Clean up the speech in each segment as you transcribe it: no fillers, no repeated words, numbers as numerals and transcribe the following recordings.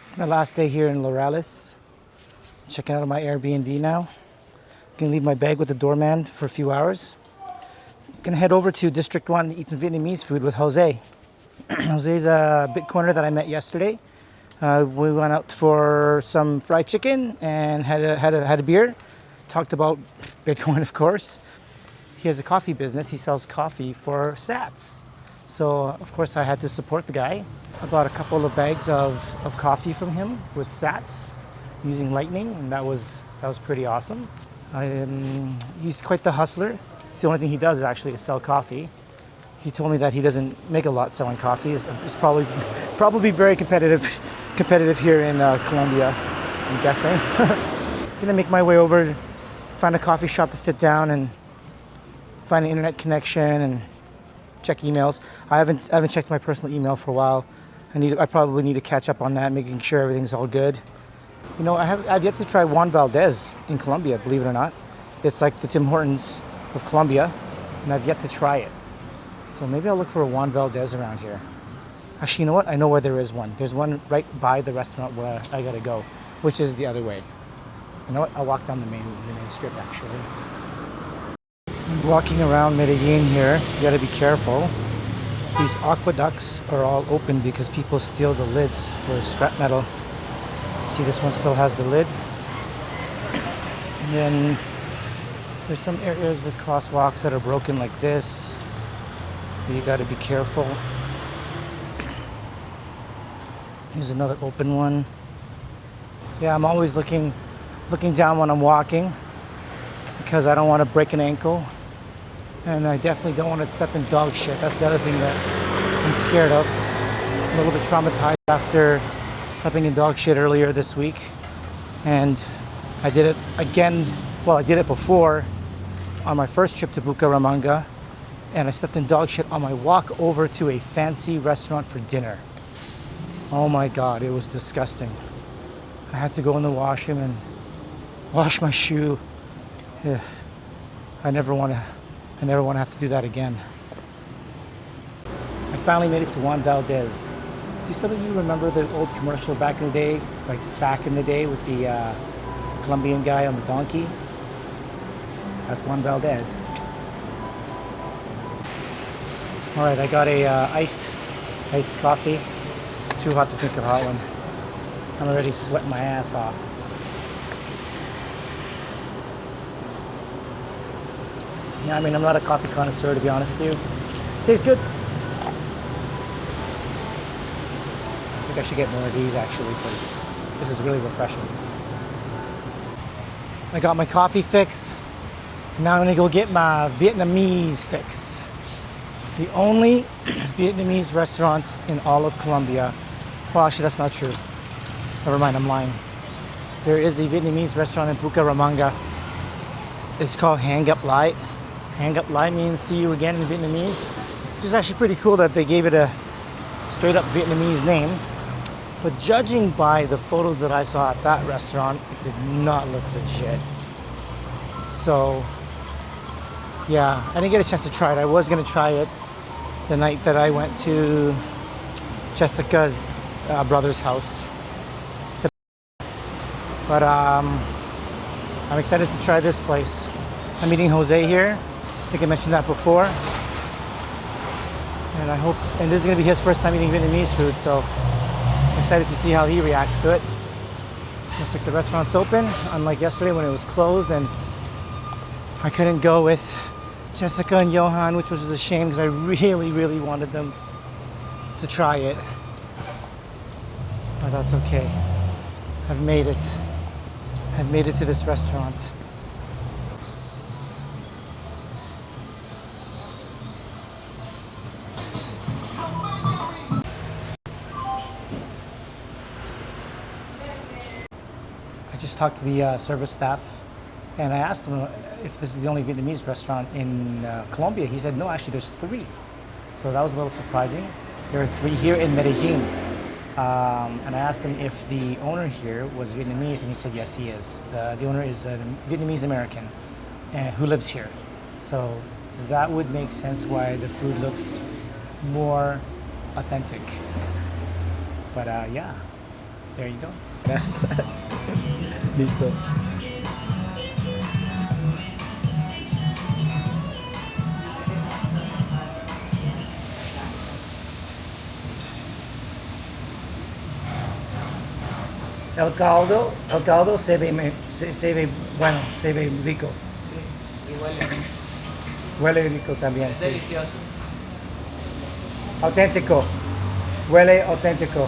It's my last day here in Laureles. Checking out my Airbnb now. Gonna leave my bag with the doorman for a few hours. Gonna head over to District 1 to eat some Vietnamese food with Jose. Jose's a Bitcoiner that I met yesterday. We went out for some fried chicken and had a beer. Talked about Bitcoin, of course. He has a coffee business. He sells coffee for sats. So, of course, I had to support the guy. I bought a couple of bags of coffee from him with sats using Lightning, and that was pretty awesome. He's quite the hustler. It's the only thing he does actually is sell coffee. He told me that he doesn't make a lot selling coffee. It's probably very competitive here in Colombia, I'm guessing. Gonna make my way over, find a coffee shop to sit down and find an internet connection and check emails. I haven't checked my personal email for a while. I probably need to catch up on that, making sure everything's all good. You know, I've yet to try Juan Valdez in Colombia, believe it or not. It's like the Tim Hortons of Colombia, and I've yet to try it. So maybe I'll look for a Juan Valdez around here. Actually, you know what? I know where there is one. There's one right by the restaurant where I gotta go, which is the other way. You know what? I'll walk down the main strip, actually. Walking around Medellin here, you gotta be careful. These aqueducts are all open because people steal the lids for scrap metal. See, this one still has the lid. And then there's some areas with crosswalks that are broken like this. You gotta be careful. Here's another open one. Yeah, I'm always looking down when I'm walking because I don't want to break an ankle. And I definitely don't want to step in dog shit. That's the other thing that I'm scared of. I'm a little bit traumatized after stepping in dog shit earlier this week. And I did it again. Well, I did it before on my first trip to Bucaramanga. And I stepped in dog shit on my walk over to a fancy restaurant for dinner. Oh my God, it was disgusting. I had to go in the washroom and wash my shoe. Ugh. I never want to have to do that again. I finally made it to Juan Valdez. Do some of you remember the old commercial back in the day? Like back in the day with the Colombian guy on the donkey? That's Juan Valdez. All right, I got a iced coffee. It's too hot to drink a hot one. I'm already sweating my ass off. Yeah, I mean, I'm not a coffee connoisseur, to be honest with you. Tastes good. I think I should get more of these, actually, because this is really refreshing. I got my coffee fix. Now I'm gonna go get my Vietnamese fix. The only Vietnamese restaurants in all of Colombia. Well, actually, that's not true. Never mind, I'm lying. There is a Vietnamese restaurant in Bucaramanga. It's called Hang Up Lại. Hang Up Lại means see you again in Vietnamese. Which is actually pretty cool that they gave it a straight up Vietnamese name. But judging by the photos that I saw at that restaurant, it did not look legit. So, yeah, I didn't get a chance to try it. I was gonna try it the night that I went to Jessica's brother's house. But I'm excited to try this place. I'm meeting Jose here. I think I mentioned that before. And this is gonna be his first time eating Vietnamese food, so I'm excited to see how he reacts to it. Looks like the restaurant's open, unlike yesterday when it was closed and I couldn't go with Jessica and Johan, which was a shame because I really, really wanted them to try it. But that's okay. I've made it. I've made it to this restaurant. I just talked to the service staff and I asked him if this is the only Vietnamese restaurant in Colombia. He said, no, actually there's 3. So that was a little surprising. There are 3 here in Medellin. And I asked him if the owner here was Vietnamese, and he said yes, he is. The owner is a Vietnamese American who lives here. So that would make sense why the food looks more authentic. But yeah, There you go. Gracias. Listo. El caldo se ve, se ve bueno, se ve rico. Sí, y huele. Huele rico también. Es Sí. delicioso. Auténtico. Huele auténtico.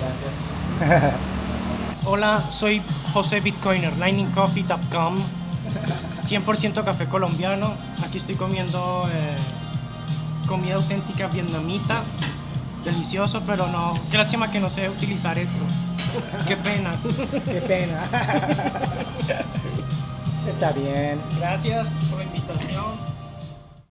Gracias. Hola, soy José Bitcoiner, liningcoffee.com, 100% café colombiano. Aquí estoy comiendo comida auténtica vietnamita, delicioso, pero no, qué lástima que no sé utilizar esto. Qué pena. Qué pena. Está bien. Gracias por la invitación.